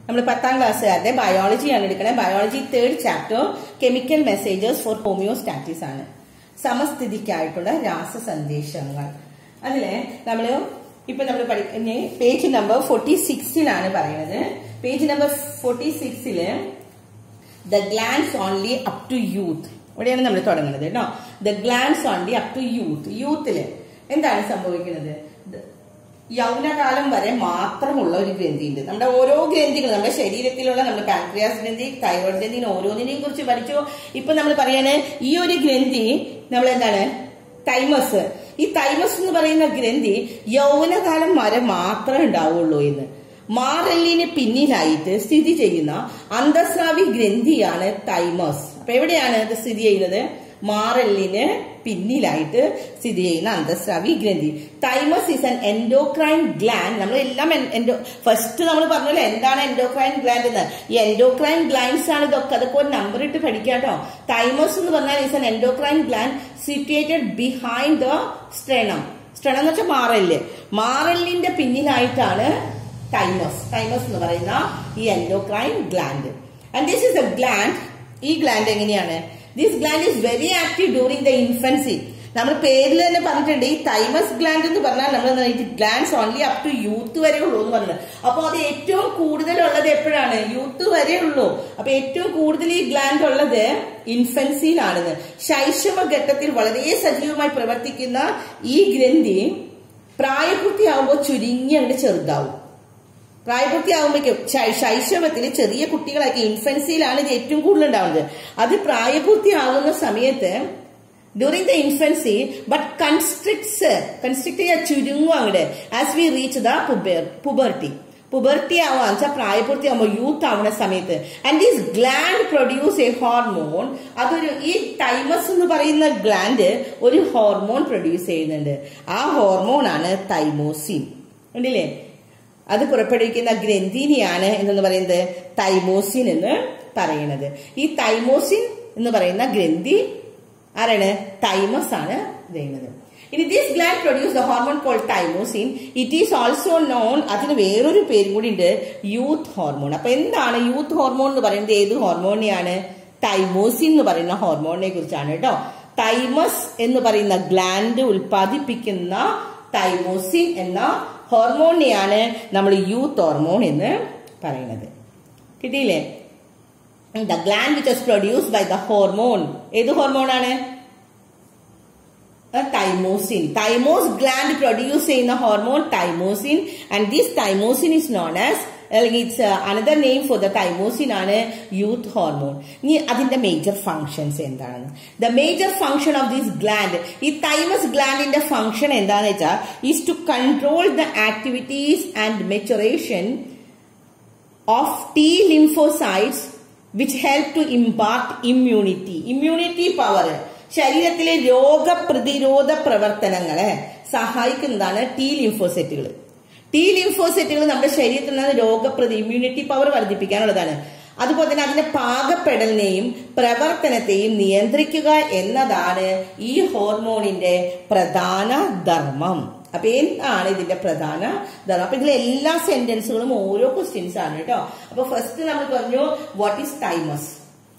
നമ്മൾ 10ാം ക്ലാസ്സുകാരുടെ ബയോളജിയാണ് എടുക്കണത്. Biology 3rd chapter chemical messages for homeostasis ആണ്. സമസ്ഥിതിക്കായിട്ടുള്ള രാസസന്ദേശങ്ങൾ. അതില് നമ്മൾ പഠിക്കുന്ന പേജ് നമ്പർ 46 പറയുന്നത്. Page number 46 the glands only up to youth, ഇവിടെയാണ് നമ്മൾ തുടങ്ങുന്നത് കേട്ടോ. The glands only up to youth. യൂത്തില് എന്താണ് സംഭവിക്കുന്നത്? യൗവനകാലം വരെ മാത്രമുള്ള ഒരു ഗ്രന്ഥി ഉണ്ട്. നമ്മുടെ ഓരോ ഗ്രന്ഥികളും നമ്മുടെ ശരീരത്തിലുള്ള നമ്മുടെ പാൻക്രിയാസ് ഗ്രന്ഥി, തൈറോയ്ഡ് ഗ്രന്ഥി, ഓരോന്നിനെയും കുറിച്ച് പഠിച്ചു. ഇപ്പൊ നമ്മൾ പറയാണ് ഈ ഒരു ഗ്രന്ഥി നമ്മൾ എന്താണ് തൈമസ്. ഈ തൈമസ് എന്ന് പറയുന്ന ഗ്രന്ഥി യൗവനകാലം വരെ മാത്രമേ ഉണ്ടാവുള്ളൂ എന്ന്. മാറല്ലിന് പിന്നിലായിട്ട് സ്ഥിതി ചെയ്യുന്ന അന്തസ്രാവി ഗ്രന്ഥിയാണ് തൈമസ്. അപ്പൊ എവിടെയാണ് ഇത് സ്ഥിതി ചെയ്യുന്നത്? മാറല്ലിന് പിന്നിലായിട്ട് സ്ഥിതി ചെയ്യുന്ന അന്തസ്രാവി ഗ്രന്ഥി. Thymus is an endocrine gland. നമ്മളെല്ലാം ഫസ്റ്റ് നമ്മൾ പറഞ്ഞല്ലോ എന്താണ് എൻഡോക്രൈൻ ഗ്ലാൻഡ് എന്ന്. ഈ എൻഡോക്രൈൻ ഗ്ലാൻഡ്സ് ആണ് ഇതൊക്കെ. അതൊക്കെ ഒരു നമ്പർ ഇട്ട് പഠിക്കാട്ടോ. തൈമസ് എന്ന് പറഞ്ഞാൽ is an endocrine gland situated behind the sternum. Sternum എന്ന് വെച്ചാൽ മാറല്ല്. മാറല്ലിന്റെ പിന്നിലായിട്ടാണ് തൈമസ്. തൈമസ് എന്ന് പറയുന്ന ഈ endocrine gland. And this is A gland. ഈ ഗ്ലാൻഡ് എങ്ങനെയാണ്? This gland is very active during the infancy. നമ്മൾ പേരിൽ തന്നെ പറഞ്ഞിട്ടുണ്ട് ഈ തൈമസ് ഗ്ലാൻഡ് എന്ന് പറഞ്ഞാൽ നമ്മൾ glands only up to youth വരെ ഉള്ളൂ എന്ന് പറഞ്ഞത്. അപ്പൊ അത് ഏറ്റവും കൂടുതലുള്ളത് എപ്പോഴാണ്? യൂത്ത് വരെ ഉള്ളൂ. അപ്പൊ ഏറ്റവും കൂടുതൽ ഈ ഗ്ലാൻഡ് ഉള്ളത് ഇൻഫൻസിയിലാണെന്ന്. ശൈശവ ഘട്ടത്തിൽ വളരെ സജീവമായി പ്രവർത്തിക്കുന്ന ഈ ഗ്രന്ഥി പ്രായപൂർത്തിയാവുമ്പോൾ ചുരുങ്ങി അങ്ങോട്ട് ചെറുതാവും. പ്രായപൂർത്തിയാവുമ്പോഴേക്കും ശൈശവത്തിൽ ചെറിയ കുട്ടികളാക്കി ഇൻഫൻസിയിലാണ് ഇത് ഏറ്റവും കൂടുതൽ ഉണ്ടാവുന്നത്. അത് പ്രായപൂർത്തിയാവുന്ന സമയത്ത് during the infancy but constrict ചെയ്യാൻ ചുരുങ്ങും അങ്ങോട്ട് ആസ് വി റീച്ച് ദ പുബർട്ടി. പുബർട്ടി ആവാന്ന് വെച്ചാൽ പ്രായപൂർത്തിയാവുമ്പോൾ യൂത്ത് ആവുന്ന സമയത്ത്. And this gland produce A hormone. ഈ തൈമസ് എന്ന് പറയുന്ന ഗ്ലാൻഡ് ഒരു ഹോർമോൺ പ്രൊഡ്യൂസ് ചെയ്യുന്നുണ്ട്. ആ ഹോർമോൺ ആണ് തൈമോസിൻ. ഉണ്ടല്ലേ? അത് പുറപ്പെടുവിക്കുന്ന ഗ്രന്ഥിനെയാണ് എന്തെന്ന് പറയുന്നത്? തൈമോസിൻ എന്ന് പറയുന്നത്. ഈ തൈമോസിൻ എന്ന് പറയുന്ന ഗ്രന്ഥി ആരാണ്? തൈമസ് ആണ് ചെയ്യുന്നത്. ഇനി this gland produce the hormone called thymosin. It is also known, അതിന് വേറൊരു പേരും കൂടി ഉണ്ട്, യൂത്ത് ഹോർമോൺ. അപ്പൊ എന്താണ് യൂത്ത് ഹോർമോൺ എന്ന് പറയുന്നത്? ഏത് ഹോർമോണിനെയാണ്? തൈമോസിൻ എന്ന് പറയുന്ന ഹോർമോണിനെ കുറിച്ചാണ് കേട്ടോ. തൈമസ് എന്ന് പറയുന്ന ഗ്ലാൻഡ് ഉൽപ്പാദിപ്പിക്കുന്ന തൈമോസിൻ എന്ന ഹോർമോണിനെയാണ് നമ്മൾ യൂത്ത് ഹോർമോൺ എന്ന് പറയുന്നത്. കിട്ടിയില്ലേ? The gland which is produced by the hormone. ഏത് ഹോർമോണാണ്? തൈമോസിൻ. തൈമോസ് ഗ്ലാൻഡ് പ്രൊഡ്യൂസ് ചെയ്യുന്ന hormone thymosin. And this thymosin is known as, അല്ലെങ്കിൽ it's another name for the thymosin ആണ് യൂത്ത് ഹോർമോൺ. ഇനി അതിന്റെ മേജർ ഫങ്ഷൻസ് എന്താണെന്ന്. The major function of this gland, ഈ thymus ഗ്ലാൻഡിന്റെ ഫങ്ഷൻ എന്താണെന്ന് വെച്ചാൽ is to control the activities and maturation of T lymphocytes which help to impart immunity. Immunity power, ശരീരത്തിലെ രോഗപ്രതിരോധ പ്രവർത്തനങ്ങളെ സഹായിക്കുന്നതാണ് T ലിംഫോസൈറ്റുകൾ. T ലിംഫോസൈറ്റുകൾ നമ്മുടെ ശരീരത്തിൽ നിന്ന് ഇമ്മ്യൂണിറ്റി പവർ വർദ്ധിപ്പിക്കാനുള്ളതാണ്. അതുപോലെ തന്നെ അതിന്റെ പാകപ്പെടലിനെയും പ്രവർത്തനത്തെയും നിയന്ത്രിക്കുക എന്നതാണ് ഈ ഹോർമോണിന്റെ പ്രധാന ധർമ്മം. അപ്പൊ എന്താണ് ഇതിന്റെ പ്രധാന ധർമ്മം? അപ്പൊ ഇതിലെ എല്ലാ സെന്റൻസുകളും ഓരോ ക്വസ്റ്റ്യൻസ് ആണ് കേട്ടോ. അപ്പൊ ഫസ്റ്റ് നമ്മൾ പറഞ്ഞു വാട്ട് ഈസ് തൈമസ്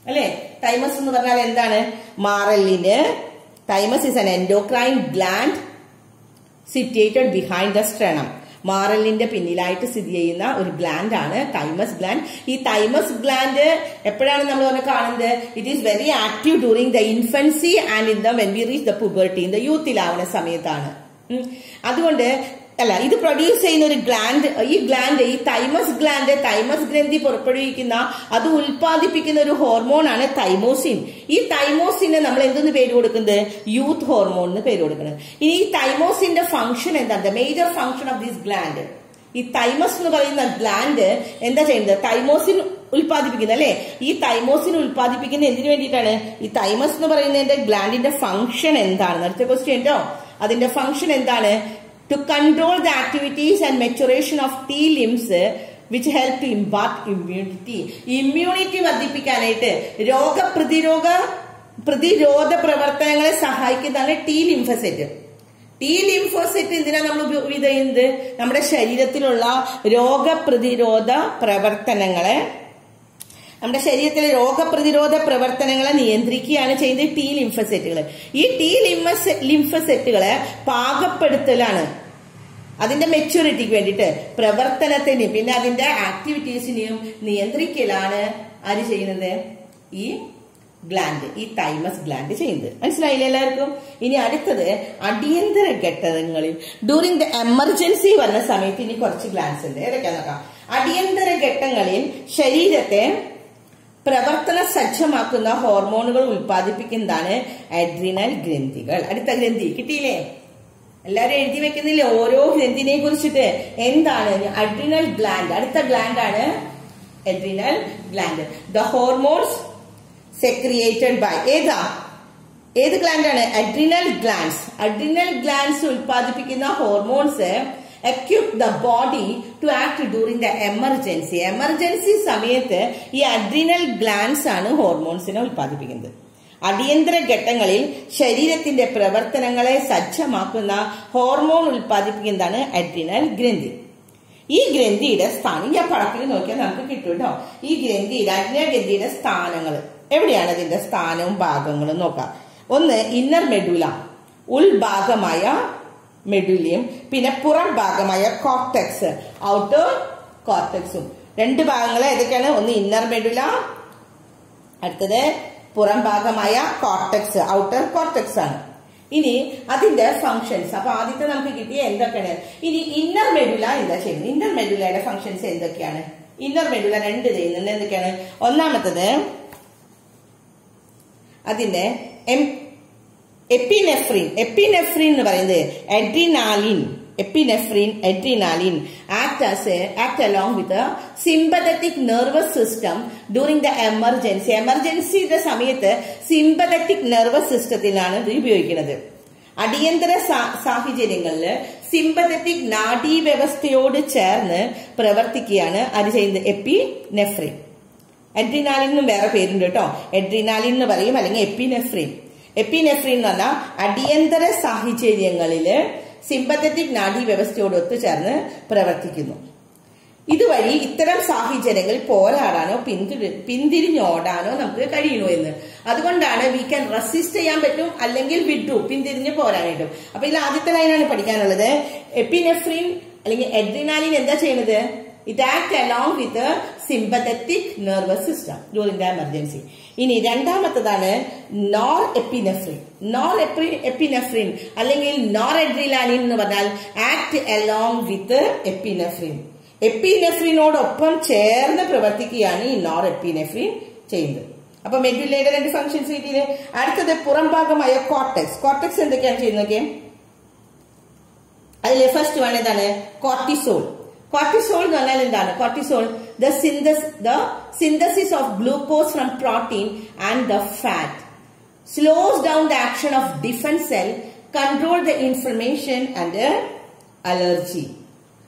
അല്ലെ? തൈമസ് എന്ന് പറഞ്ഞാൽ എന്താണ്? മാറല്ലിന്. Thymus is an endocrine gland situated behind the sternum. മാറല്ലിന്റെ പിന്നിലായിട്ട് സ്ഥിതി ചെയ്യുന്ന ഒരു ഗ്ലാൻഡ് ആണ് തൈമസ് ഗ്ലാൻഡ്. ഈ തൈമസ് ഗ്ലാൻഡ് എപ്പോഴാണ് നമ്മൾ കാണുന്നത്? It is very active during the infancy and in the when we reach the puberty, in the യൂത്തിലാവുന്ന സമയത്താണ്. അതുകൊണ്ട് ഇത് പ്രൊഡ്യൂസ് ചെയ്യുന്ന ഒരു ഗ്ലാൻഡ്, ഈ തൈമസ് ഗ്ലാൻഡ്, തൈമസ് ഗ്രന്ഥി പുറപ്പെടുവിക്കുന്ന, അത് ഉൽപ്പാദിപ്പിക്കുന്ന ഒരു ഹോർമോൺ ആണ് തൈമോസിൻ. ഈ തൈമോസിന് നമ്മൾ എന്തെന്ന് പേര് കൊടുക്കുന്നത്? യൂത്ത് ഹോർമോൺ എന്ന് പേര് കൊടുക്കുന്നത്. ഇനി ഈ തൈമോസിന്റെ ഫംഗ്ഷൻ എന്താണ്? The major function of this gland. ഈ തൈമസ് എന്ന് പറയുന്ന ഗ്ലാൻഡ് എന്താ ചെയ്യുന്നത്? തൈമോസിൻ ഉൽപ്പാദിപ്പിക്കുന്നത് അല്ലെ? ഈ തൈമോസിൻ ഉൽപ്പാദിപ്പിക്കുന്ന എന്തിനു വേണ്ടിയിട്ടാണ്? ഈ തൈമസ് എന്ന് പറയുന്നതിന്റെ ഗ്ലാൻഡിന്റെ ഫംഗ്ഷൻ എന്താണ്? അടുത്ത ക്വസ്റ്റ്യൻ കേട്ടോ. അതിന്റെ ഫംഗ്ഷൻ എന്താണ്? To control the activities and maturation of T limbs which help to impart immunity. Immunity വർദ്ധിപ്പിക്കാനായിട്ട്, പ്രതിരോധ പ്രവർത്തനങ്ങളെ സഹായിക്കുന്നതാണ് T ലിംഫോസൈറ്റ്. ടി ലിംഫോസൈറ്റ് എന്തിനാ നമ്മൾ ഇത് ചെയ്യുന്നത്? നമ്മുടെ ശരീരത്തിലുള്ള രോഗപ്രതിരോധ പ്രവർത്തനങ്ങളെ നിയന്ത്രിക്കുകയാണ് ചെയ്യുന്നത് ടി ലിംഫോസൈറ്റുകൾ. ഈ ടി ലിംഫോസൈറ്റുകളെ പാകപ്പെടുത്തലാണ് അതിന്റെ മെച്യൂരിറ്റിക്ക് വേണ്ടിയിട്ട്, പ്രവർത്തനത്തിനെയും പിന്നെ അതിന്റെ ആക്ടിവിറ്റീസിനെയും നിയന്ത്രിക്കലാണ് ആര് ചെയ്യുന്നത്? ഈ ഗ്ലാൻഡ്, ഈ തൈമസ് ഗ്ലാൻഡ് ചെയ്യുന്നത്. മനസ്സിലായില്ലേ എല്ലാവർക്കും? ഇനി അടുത്തത് അടിയന്തര ഘട്ടങ്ങളിൽ ഡ്യൂറിംഗ് ദ എമർജൻസി വന്ന സമയത്ത് ഇനി കുറച്ച് ഗ്ലാൻഡ്സ് ഉണ്ട്. ഏതൊക്കെയാ നോക്കാം. അടിയന്തര ഘട്ടങ്ങളിൽ ശരീരത്തെ പ്രവർത്തന സജ്ജമാക്കുന്ന ഹോർമോണുകൾ ഉൽപ്പാദിപ്പിക്കുന്നതാണ് അഡ്രിനൽ ഗ്രന്ഥികൾ. അടുത്ത ഗ്രന്ഥി കിട്ടിയില്ലേ? എല്ലാവരും എഴുതി വെക്കുന്നില്ലേ ഓരോ ഗ്രന്ഥിനെ കുറിച്ചിട്ട്? എന്താണ് അഡ്രിനൽ ഗ്ലാൻഡ്? അടുത്ത ഗ്ലാൻഡ് ആണ് adrenal gland. The hormones secreted by ഏത് ഗ്ലാൻഡ് ആണ്? Adrenal glands. അഡ്രിനൽ ഗ്ലാൻഡ്സ് ഉൽപ്പാദിപ്പിക്കുന്ന hormones equip the body to act during the emergency. Emergency സമയത്ത് ഈ അഡ്രിനൽ ഗ്ലാൻഡ്സ് ആണ് ഹോർമോൺസിനെ ഉൽപ്പാദിപ്പിക്കുന്നത്. അടിയന്തര ഘട്ടങ്ങളിൽ ശരീരത്തിന്റെ പ്രവർത്തനങ്ങളെ സജ്ജമാക്കുന്ന ഹോർമോൺ ഉൽപ്പാദിപ്പിക്കുന്നതാണ് അഡ്രിനൽ ഗ്രന്ഥി. ഈ ഗ്രന്ഥിയുടെ സ്ഥാനം ഈ പടത്തിൽ നോക്കിയാൽ നമുക്ക് കിട്ടും കേട്ടോ. ഈ ഗ്രന്ഥിയുടെ അഡ്രിനൽ ഗ്രന്ഥിയുടെ സ്ഥാനങ്ങൾ എവിടെയാണ്? അതിന്റെ സ്ഥാനവും ഭാഗങ്ങളും നോക്കാം. ഒന്ന് ഇന്നർ മെഡുല, ഉൾഭാഗമായ മെഡുലിയം, പിന്നെ പുറം ഭാഗമായ കോർട്ടെക്സ്, ഔട്ടർ കോർട്ടെക്സും. രണ്ട് ഭാഗങ്ങൾ ഏതൊക്കെയാണ്? ഒന്ന് ഇന്നർ മെഡുല, അടുത്തത് പുറം ഭാഗമായ കോർട്ടെക്സ്, ഔട്ടർ കോർട്ടെക്സ് ആണ്. ഇനി അതിന്റെ ഫങ്ഷൻസ്. അപ്പൊ ആദ്യത്തെ നമുക്ക് കിട്ടിയ എന്തൊക്കെയാണ്? ഇനി ഇന്നർ മെഡുല എന്താ ചെയ്യുന്നത്? ഇന്നർ മെഡുലയുടെ ഫങ്ഷൻസ് എന്തൊക്കെയാണ്? ഇന്നർ മെഡുല രണ്ട് ചെയ്യുന്നത് എന്തൊക്കെയാണ്? ഒന്നാമത്തത് അതിന്റെ എപ്പിനെഫ്രിൻ. എപ്പിനെഫ്രിൻ എന്ന് പറയുന്നത് adrenaline act along with the sympathetic nervous system during the emergency. എമർജൻസിയുടെ സമയത്ത് സിമ്പതറ്റിക് നെർവസ് സിസ്റ്റത്തിലാണ് ഇത് ഉപയോഗിക്കുന്നത്. അടിയന്തര സാഹചര്യങ്ങളിൽ സിമ്പതറ്റിക് നാഡീവ്യവസ്ഥയോട് ചേർന്ന് പ്രവർത്തിക്കുകയാണ് അത് ചെയ്യുന്നത് എപ്പിനെഫ്രിൻ. അഡ്രിനാലിനും വേറെ പേരുണ്ട് കേട്ടോ. അഡ്രിനാലിൻ എന്ന് പറയും, അല്ലെങ്കിൽ എപ്പിനെഫ്രിൻ. എപ്പിനെഫ്രിൻ എന്ന് പറഞ്ഞാൽ അടിയന്തര സാഹചര്യങ്ങളില് സിമ്പത്തറ്റിക് നാഡീവ്യവസ്ഥയോട് ഒത്തുചേർന്ന് പ്രവർത്തിക്കുന്നു. ഇതുവഴി ഇത്തരം സാഹചര്യങ്ങളിൽ പോരാടാനോ പിന്തിരിഞ്ഞോടാനോ നമുക്ക് കഴിയണോ എന്ന്. അതുകൊണ്ടാണ് വി ക്യാൻ റെസിസ്റ്റ് ചെയ്യാൻ പറ്റും, അല്ലെങ്കിൽ വിഡ്രൂ, പിന്തിരിഞ്ഞ് പോരാനായിട്ടും. അപ്പൊ ഇതിൽ ആദ്യത്തെ ലൈനാണ് പഠിക്കാനുള്ളത്. എപ്പിനെഫ്രിൻ അല്ലെങ്കിൽ അഡ്രിനാലിൻ എന്താ ചെയ്യുന്നത്? It acts along with the sympathetic nervous system during the emergency. ഇനി രണ്ടാമത്തതാണ് നോർ എപ്പിനെഫ്രിൻ. എപ്പിനെഫ്രിൻ അല്ലെങ്കിൽ നോർ അഡ്രിനാലിൻ എന്ന് പറഞ്ഞാൽ ആക്ട് അലോങ് വിത്ത് എപ്പിനെഫ്രിൻ. എപ്പിനെഫ്രിനോടൊപ്പം ചേർന്ന് പ്രവർത്തിക്കുകയാണ് ഈ നോർ എപ്പിനെഫ്രിൻ ചെയ്യുന്നത്. അപ്പൊ മെഡുലയുടെ രണ്ട് ഫംഗ്ഷൻസ് കിട്ടിയില്ലേ. അടുത്തത് പുറം ഭാഗമായ കോർട്ടെക്സ്. കോർട്ടെക്സ് എന്തൊക്കെയാണ് ചെയ്യുന്നത്? അതിലെ ഫസ്റ്റ് വൺ ഏതാണ്? കോർട്ടിസോൾ. കോർട്ടിസോൾ എന്ന് പറഞ്ഞാൽ എന്താണ്? Cortisol the synthesis of glucose from protein and the fat slows down the action of defense cell, control the inflammation and allergy.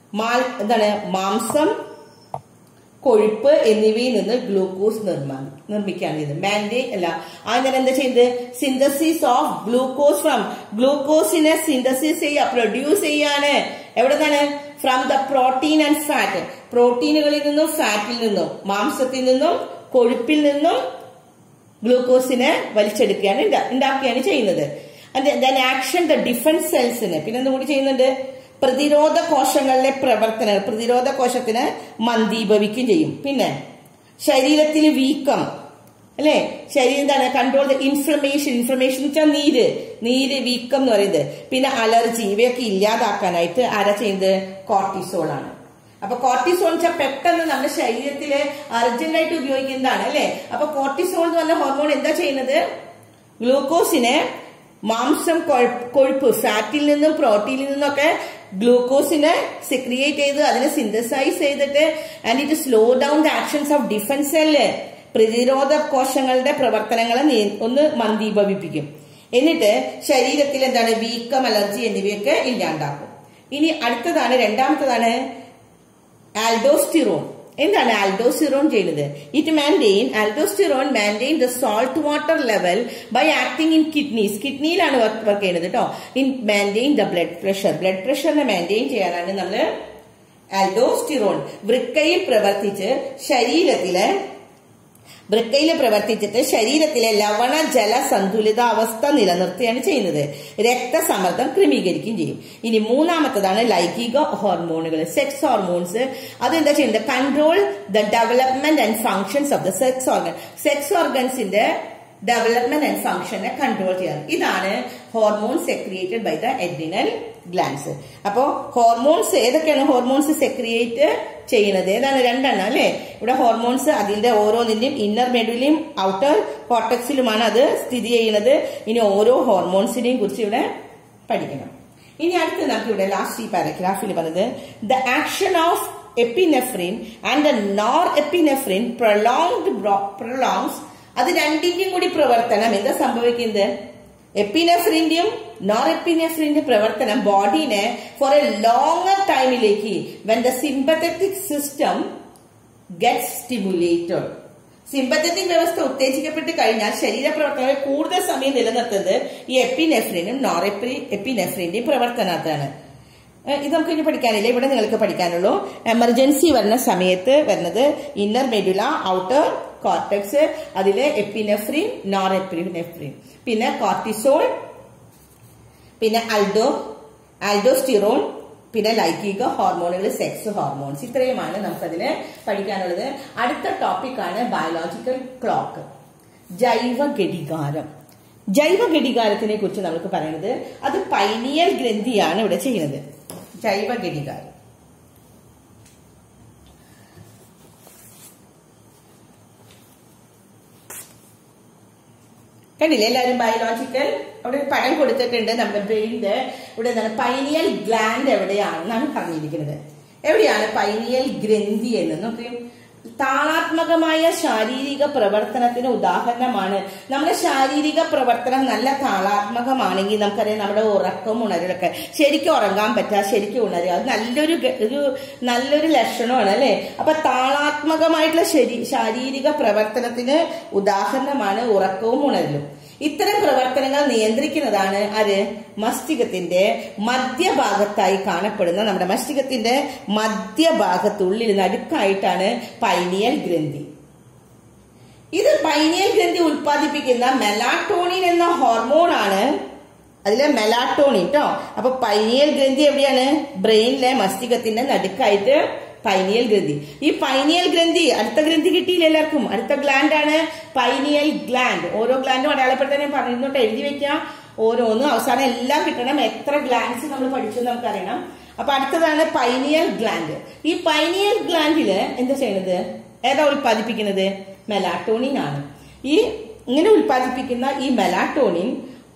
എന്താണ്? മാംസം, കൊഴുപ്പ് എന്നിവയിൽ നിന്ന് ഗ്ലൂക്കോസ് നിർമ്മിക്കുകയാണ് ചെയ്തത്. മാൻഡേറ്റ് അല്ല, അങ്ങനെ എന്താ ചെയ്യുന്നത്? സിന്തസിസ് ഓഫ് ഗ്ലൂക്കോസ് ഫ്രം ഗ്ലൂക്കോസിനെ സിന്തസിസ് ചെയ്യുക, പ്രൊഡ്യൂസ് ചെയ്യാണ്. എവിടെ നിന്നാണ്? From the protein and fat. പ്രോട്ടീനുകളിൽ നിന്നും ഫാറ്റിൽ നിന്നും മാംസത്തിൽ നിന്നും കൊഴുപ്പിൽ നിന്നും ഗ്ലൂക്കോസിനെ വലിച്ചെടുക്കുകയാണ് ഉണ്ടാക്കുകയാണ് ചെയ്യുന്നത്. ആക്ഷൻ ദ ഡിഫൻസ് സെൽസിന് പിന്നെ എന്തുകൂടി ചെയ്യുന്നുണ്ട്? പ്രതിരോധ കോശങ്ങളിലെ പ്രവർത്തനം, പ്രതിരോധ കോശത്തിന് മന്ദീഭവിക്കുകയും ചെയ്യും. പിന്നെ ശരീരത്തിന് വീക്കം അല്ലെ, ശരീരം എന്താണ്? Control the inflammation. ഇൻഫ്ലമേഷൻ എന്ന് വെച്ചാൽ നീര് വീക്കം എന്ന് പറയുന്നത്. പിന്നെ അലർജി, ഇവയൊക്കെ ഇല്ലാതാക്കാനായിട്ട് ആരാ ചെയ്യുന്നത്? കോർട്ടിസോൾ ആണ്. അപ്പൊ കോർട്ടിസോൾ വെച്ചാൽ പെട്ടെന്ന് നമ്മുടെ ശരീരത്തില് അർജന്റായിട്ട് ഉപയോഗിക്കുന്നതാണ് അല്ലെ. അപ്പൊ കോർട്ടിസോൾ എന്ന് പറഞ്ഞ ഹോർമോൺ എന്താ ചെയ്യുന്നത്? ഗ്ലൂക്കോസിനെ മാംസം, കൊഴുപ്പ്, ഫാറ്റിൽ നിന്നും പ്രോട്ടീനിൽ നിന്നൊക്കെ ഗ്ലൂക്കോസിനെ സെക്രിയേറ്റ് ചെയ്ത് അതിനെ സിന്തസൈസ് ചെയ്തിട്ട് and it slow down the actions of defence cell, പ്രതിരോധ കോശങ്ങളുടെ പ്രവർത്തനങ്ങളെ ഒന്ന് മന്ദീഭവിപ്പിക്കും. എന്നിട്ട് ശരീരത്തിൽ എന്താണ്? വീക്കം, അലർജി എന്നിവയൊക്കെ ഇല്ലാണ്ടാക്കും. ഇനി അടുത്തതാണ്, രണ്ടാമത്തതാണ് ആൽഡോസ്റ്റിറോൺ. എന്താണ് ആൽഡോസ്റ്റിറോൺ ചെയ്യുന്നത്? Aldosterone maintain the salt water level by acting in kidneys. കിഡ്നിയിലാണ് വർക്ക് ചെയ്യുന്നത് കേട്ടോ. ഇൻ മെയിൻറ്റെയിൻ ദ ബ്ലഡ് പ്രഷറിനെ മെയിൻറ്റെയിൻ ചെയ്യാനാണ് നമ്മള് ആൽഡോസ്റ്റിറോൺ വൃക്കയിൽ പ്രവർത്തിച്ചിട്ട് ശരീരത്തിലെ ലവണ ജല സന്തുലിതാവസ്ഥ നിലനിർത്തുകയാണ് ചെയ്യുന്നത്. രക്തസമ്മർദ്ദം ക്രമീകരിക്കുകയും ചെയ്യും. ഇനി മൂന്നാമത്തതാണ് ലൈംഗിക ഹോർമോണുകൾ, സെക്സ് ഹോർമോൺസ്. അതെന്താ ചെയ്യുന്നത്? Control the development and functions of the sex organ. Sex ഓർഗൻസിന്റെ ഡെവലപ്മെന്റ് ആൻഡ് ഫംഗ്ഷനെ കൺട്രോൾ ചെയ്യാൻ. ഇതാണ് hormones secreted by the adrenal glands. അപ്പോ ഹോർമോൺസ് ഏതൊക്കെയാണ് ഹോർമോൺസ് സെക്രിയേറ്റ് ചെയ്യുന്നത്? ഏതാണ്? രണ്ടെണ്ണം അല്ലെ. ഇവിടെ ഹോർമോൺസ് അതിന്റെ ഓരോന്നിന്റെയും ഇന്നർ മെഡുലയും ഔട്ടർ കോർട്ടക്സിലുമാണ് അത് സ്ഥിതി ചെയ്യുന്നത്. ഇനി ഓരോ ഹോർമോൺസിനെയും കുറിച്ച് ഇവിടെ പഠിക്കണം. ഇനി അടുത്ത് നമുക്ക് ഇവിടെ ലാസ്റ്റ് ഈ പാരഗ്രാഫിൽ പറഞ്ഞത് the action of epinephrine and the norepinephrine prolongs. അത് രണ്ടിന്റെയും കൂടി പ്രവർത്തനം എന്താ സംഭവിക്കുന്നത്? എപ്പിനെഫ്രിന്റെയും നോർ എപ്പിനെഫ്രിന്റെ പ്രവർത്തനം ബോഡിനെ ഫോർ എ ലോങ്ങർ ടൈമിലേക്ക് when the sympathetic system gets stimulated. Sympathetic വ്യവസ്ഥ ഉത്തേജിക്കപ്പെട്ട് കഴിഞ്ഞാൽ ശരീരപ്രവർത്തനങ്ങൾ കൂടുതൽ സമയം നിലനിർത്തുന്നത് ഈ എപ്പിനെഫ്രിനും നോർ എപ്പിനെഫ്രിന്റെയും പ്രവർത്തനത്താണ്. ഇത് നമുക്ക് ഇനി പഠിക്കാനില്ല. ഇവിടെ നിങ്ങൾക്ക് പഠിക്കാനുള്ളൂ. എമർജൻസി വരുന്ന സമയത്ത് വരുന്നത് ഇന്നർ മെഡുല, ഔട്ടർ കോർട്ടക്സ്, അതിലെ എപ്പിനെഫ്രിൻ, നോർ എപ്പിനെഫ്രിൻ, പിന്നെ കോർട്ടിസോൾ, പിന്നെ ആൽഡോസ്റ്റിറോൺ, പിന്നെ ലൈംഗിക ഹോർമോണുകൾ, സെക്സ് ഹോർമോൺസ്. ഇത്രയുമാണ് നമുക്കതിന് പഠിക്കാനുള്ളത്. അടുത്ത ടോപ്പിക്കാണ് ബയോളജിക്കൽ ക്ലോക്ക്, ജൈവ ഘടികാരം. ജൈവ ഘടികാരത്തിനെ കുറിച്ച് നമുക്ക് പറയുന്നത് അത് പൈനിയൽ ഗ്രന്ഥിയാണ് ഇവിടെ ചെയ്യുന്നത്. ജൈവ ഘടികാരം കണ്ടില്ലേ എല്ലാവരും? ബയോളജിക്കൽ അവിടെ ഒരു പടം കൊടുത്തിട്ടുണ്ട്. നമ്മുടെ ബ്രെയിനിന്റെ ഇവിടെ എന്താണ് പൈനിയൽ ഗ്ലാൻഡ് എവിടെയാണെന്നാണ് പറഞ്ഞിരിക്കുന്നത്. എവിടെയാണ് പൈനിയൽ ഗ്രന്ഥി എന്ന് നോക്കി. താളാത്മകമായ ശാരീരിക പ്രവർത്തനത്തിന് ഉദാഹരണമാണ്. നമ്മുടെ ശാരീരിക പ്രവർത്തനം നല്ല താളാത്മകമാണെങ്കിൽ നമുക്കറിയാം നമ്മുടെ ഉറക്കം ഉണരലൊക്കെ ശരിക്കും ഉറങ്ങാൻ പറ്റുക, ശരിക്കും ഉണരുക, അത് നല്ലൊരു ലക്ഷണമാണ് അല്ലെ. അപ്പൊ താളാത്മകമായിട്ടുള്ള ശാരീരിക പ്രവർത്തനത്തിന് ഉദാഹരണമാണ് ഉറക്കവും ഉണരലും. ഇത്തരം പ്രവർത്തനങ്ങൾ നിയന്ത്രിക്കുന്നതാണ് മസ്തിഷ്കത്തിന്റെ മധ്യഭാഗത്തായി കാണപ്പെടുന്ന നമ്മുടെ മസ്തിഷ്കത്തിന്റെ മധ്യഭാഗത്തുള്ളിൽ നടുക്കായിട്ടാണ് പൈനിയൽ ഗ്രന്ഥി. ഇത് പൈനിയൽ ഗ്രന്ഥി ഉൽപ്പാദിപ്പിക്കുന്ന മെലാറ്റോണിൻ എന്ന ഹോർമോൺ ആണ്. അതിലെ മെലാറ്റോണിൻ കേട്ടോ. അപ്പൊ പൈനിയൽ ഗ്രന്ഥി എവിടെയാണ്? ബ്രെയിനിലെ മസ്തിഷ്കത്തിന്റെ നടുക്കായിട്ട് പൈനിയൽ ഗ്രന്ഥി. ഈ പൈനിയൽ ഗ്രന്ഥി അടുത്ത ഗ്രന്ഥി കിട്ടിയില്ല എല്ലാവർക്കും. അടുത്ത ഗ്ലാൻഡ് ആണ് പൈനിയൽ ഗ്ലാൻഡ്. ഓരോ ഗ്ലാൻഡും അടയാളപ്പെടുത്താൻ ഞാൻ പറഞ്ഞിട്ട് എഴുതി വെക്കാം. ഓരോന്നും അവസാനം എല്ലാം കിട്ടണം. എത്ര ഗ്ലാൻഡ്സ് നമ്മൾ പഠിച്ചു നമുക്കറിയണം. അപ്പൊ അടുത്തതാണ് പൈനിയൽ ഗ്ലാൻഡ്. ഈ പൈനിയൽ ഗ്ലാൻഡില് എന്താ ചെയ്യുന്നത്? ഏതാ ഉൽപ്പാദിപ്പിക്കുന്നത്? മെലാറ്റോണിൻ ആണ്. ഇങ്ങനെ ഉൽപ്പാദിപ്പിക്കുന്ന ഈ മെലാറ്റോണിൻ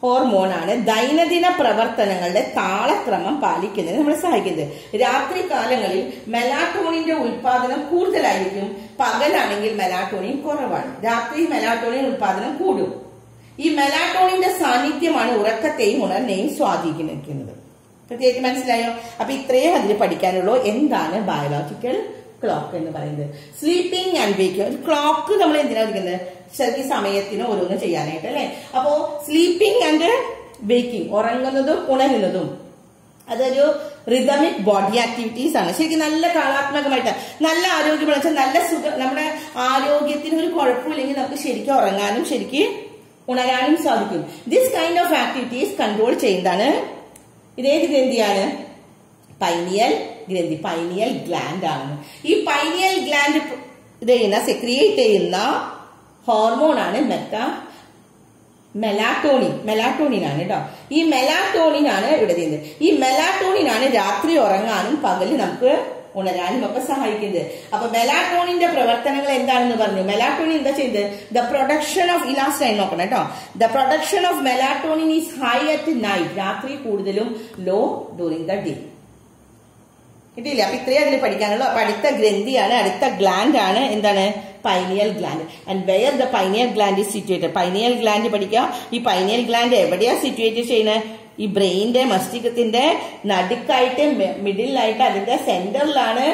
ഹോർമോണാണ് ദൈനംദിന പ്രവർത്തനങ്ങളുടെ താളക്രമം പാലിക്കുന്നതിന് നമ്മളെ സഹായിക്കുന്നത്. രാത്രി കാലങ്ങളിൽ മെലാറ്റോണിന്റെ ഉൽപാദനം കൂടുതലായിരിക്കും. പകലാണെങ്കിൽ മെലാറ്റോണിൻ കുറവാണ്. രാത്രി മെലാറ്റോണിൻ ഉൽപാദനം കൂടും. ഈ മെലാറ്റോണിന്റെ സാന്നിധ്യമാണ് ഉറക്കത്തെയും ഉണർവിനെയും സ്വാധീനിക്കുന്നത്. പ്രത്യേകിച്ച് മനസ്സിലായോ? അപ്പൊ ഇത്രയും അതിന് പഠിക്കാനുള്ളൂ. എന്താണ് ബയോളജിക്കൽ ക്ലോക്ക് എന്ന് പറയുന്നത്? Sleeping and waking. ഒരു ക്ലോക്ക് നമ്മൾ എന്തിനാ വിളിക്കുന്നത്? ശരി സമയത്തിന് ഓരോന്ന് ചെയ്യാനായിട്ട് അല്ലെ. അപ്പോ സ്ലീപ്പിംഗ് ആൻഡ് വേക്കിംഗ്, ഉറങ്ങുന്നതും ഉണരുന്നതും, അതൊരു റിതമിക് ബോഡി ആക്ടിവിറ്റീസ് ആണ്. ശരിക്കും നല്ല താളാത്മകമായിട്ട് നല്ല ആരോഗ്യമുള്ള നല്ല സുഖം. നമ്മുടെ ആരോഗ്യത്തിന് ഒരു കുഴപ്പമില്ലെങ്കിൽ നമുക്ക് ശരിക്കും ഉറങ്ങാനും ശരിക്കും ഉണരാനും സാധിക്കും. This kind of activities control ചെയ്യുന്നതാണ് ഇതേത് ഗ്രന്ഥിയാണ്? പൈനിയൽ ഗ്രന്ഥി, പൈനിയൽ ഗ്ലാൻഡ് ആണ്. ഈ പൈനിയൽ ഗ്ലാൻഡ് സെക്രിയേറ്റ് ചെയ്യുന്ന ഹോർമോൺ ആണ് മെലാറ്റോണിൻ ആണ് കേട്ടോ. ഈ മെലാറ്റോണിൻ ആണ് ഇവിടെ ചെയ്യുന്നത്. ഈ മെലാറ്റോണിൻ ആണ് രാത്രി ഉറങ്ങാനും പകല് നമുക്ക് ഉണരാനും ഒക്കെ സഹായിക്കുന്നത്. അപ്പൊ മെലാറ്റോണിന്റെ പ്രവർത്തനങ്ങൾ എന്താണെന്ന് പറഞ്ഞു. മെലാറ്റോണിൻ എന്താ ചെയ്യുന്നത്? The production of last time നോക്കണം കേട്ടോ. The production of melatonin is high at night. രാത്രി കൂടുതലും, ലോ ഡ്യൂറിംഗ് ദ ഡേ. കിട്ടിയില്ല? അപ്പൊ ഇത്രയും അതിൽ പഠിക്കാനുള്ളൂ. അപ്പൊ അടുത്ത ഗ്രന്ഥിയാണ്, അടുത്ത ഗ്ലാൻഡ് ആണ് എന്താണ്? Pineal gland. And where the pineal gland is situated. Pineal gland പഠിക്കുക. ഈ പൈനിയൽ ഗ്ലാൻഡ് എവിടെയാ സിറ്റുവേറ്റ് ചെയ്യുന്നത്? ഈ ബ്രെയിനിന്റെ മസ്തിഷ്കത്തിന്റെ നടുക്കായിട്ട് മിഡിലായിട്ട് അതിന്റെ സെന്ററിലാണ്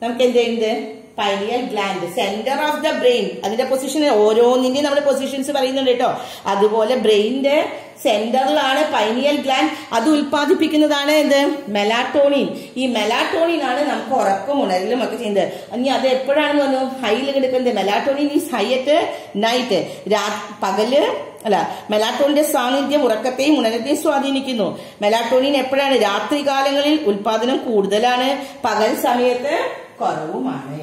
നമുക്ക് എന്ത് ചെയ്യുന്നത്? Pineal gland, centre of the brain. അതിന്റെ പൊസിഷൻ ഓരോന്നിന്റെയും നമ്മൾ പൊസിഷൻസ് പറയുന്നുണ്ട് കേട്ടോ. അതുപോലെ ബ്രെയിനിന്റെ സെന്ററിലാണ് പൈനിയൽ ഗ്ലാൻഡ്. അത് ഉൽപ്പാദിപ്പിക്കുന്നതാണ് എന്ത്? മെലാറ്റോണിൻ. ഈ മെലാറ്റോണിൻ ആണ് നമുക്ക് ഉറക്കം ഉണരലും ഒക്കെ ചെയ്യുന്നത്. ഇനി അത് എപ്പോഴാണെന്ന് പറഞ്ഞു? ഹൈയിൽ കിടക്കുന്നത്. Melatonin is high at night. പകല് അല്ല, മെലാറ്റോണിന്റെ സാന്നിധ്യം ഉറക്കത്തെയും ഉണരത്തെയും സ്വാധീനിക്കുന്നു. മെലാറ്റോണിൻ എപ്പോഴാണ്? രാത്രി കാലങ്ങളിൽ ഉൽപാദനം കൂടുതലാണ്, പകൽ സമയത്ത് കുറവുമാണ്.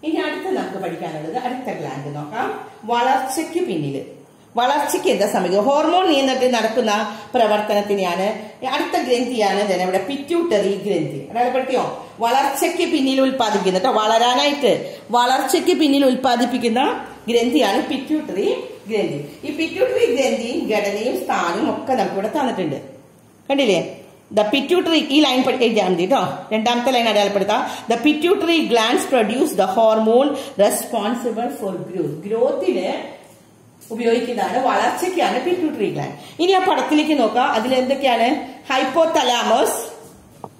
ഇനി അടുത്ത നമുക്ക് പഠിക്കാനുള്ളത് അടുത്ത ഗ്ലാൻഡ് നോക്കാം. വളർച്ചയ്ക്ക് പിന്നില്, വളർച്ചയ്ക്ക് എന്താ സംഭവിക്കുക? ഹോർമോൺ നിയന്ത്രണത്തിൽ നടക്കുന്ന പ്രവർത്തനത്തിനെയാണ് അടുത്ത ഗ്രന്ഥിയാണ് ഇവിടെ പിറ്റ്യൂട്ടറി ഗ്രന്ഥി. അടയാളപ്പെടുത്തിയോ? വളർച്ചയ്ക്ക് പിന്നിൽ ഉൽപ്പാദിപ്പിക്കുന്ന കേട്ടോ, വളരാനായിട്ട് വളർച്ചയ്ക്ക് പിന്നിൽ ഉൽപ്പാദിപ്പിക്കുന്ന ഗ്രന്ഥിയാണ് പിറ്റ്യൂട്ടറി ഗ്രന്ഥി. ഈ പിറ്റ്യൂട്ടറി ഗ്രന്ഥി ഘടനയും സ്ഥാനവും ഒക്കെ നമുക്കിവിടെ തന്നിട്ടുണ്ട്. കണ്ടില്ലേ? ദ പിറ്റ്യൂട്ടറി, ഈ ലൈൻ എഴുതിയാൽ മതി കേട്ടോ. രണ്ടാമത്തെ ലൈൻ അടയാളപ്പെടുത്താം. The pituitary glands produce the hormone responsible for growth. ഗ്രോത്തിന് ഉപയോഗിക്കുന്നതാണ്, വളർച്ചയ്ക്കാണ് പിറ്റ്യൂട്ടറി ഗ്ലാൻഡ്. ഇനി ആ പടത്തിലേക്ക് നോക്കാം. അതിലെന്തൊക്കെയാണ്? ഹൈപ്പോതലാമസ്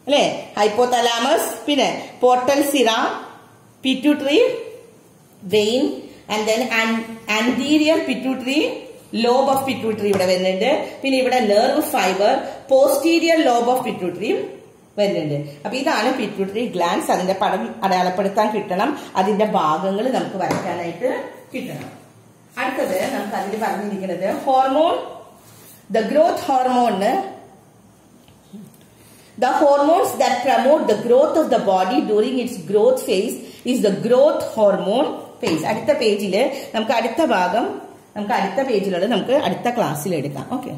അല്ലെ, ഹൈപ്പോതലാമസ്, പിന്നെ പോർട്ടൽ സിറ, pituitary vein, and then anterior pituitary lobe of pituitary ഇവിടെ വരുന്നുണ്ട്. പിന്നെ ഇവിടെ nerve fibre, posterior lobe of പിറ്റ്യൂട്ടറിയും വരുന്നുണ്ട്. അപ്പൊ ഇതാണ് പിറ്റ്യൂട്ടറി ഗ്ലാൻഡ്സ്. അതിന്റെ പടം അടയാളപ്പെടുത്താൻ കിട്ടണം, അതിന്റെ ഭാഗങ്ങൾ നമുക്ക് വരയ്ക്കാനായിട്ട് കിട്ടണം. അടുത്തത് നമുക്ക് അതിൽ പറഞ്ഞിരിക്കുന്നത് hormone, the growth hormone. The hormones that promote the growth of the body during its growth phase is the growth hormone phase. അടുത്ത പേജില് നമുക്ക് അടുത്ത ഭാഗം, നമുക്ക് അടുത്ത പേജിലുള്ളത് നമുക്ക് അടുത്ത ക്ലാസ്സിൽ എടുക്കാം. ഓക്കെ.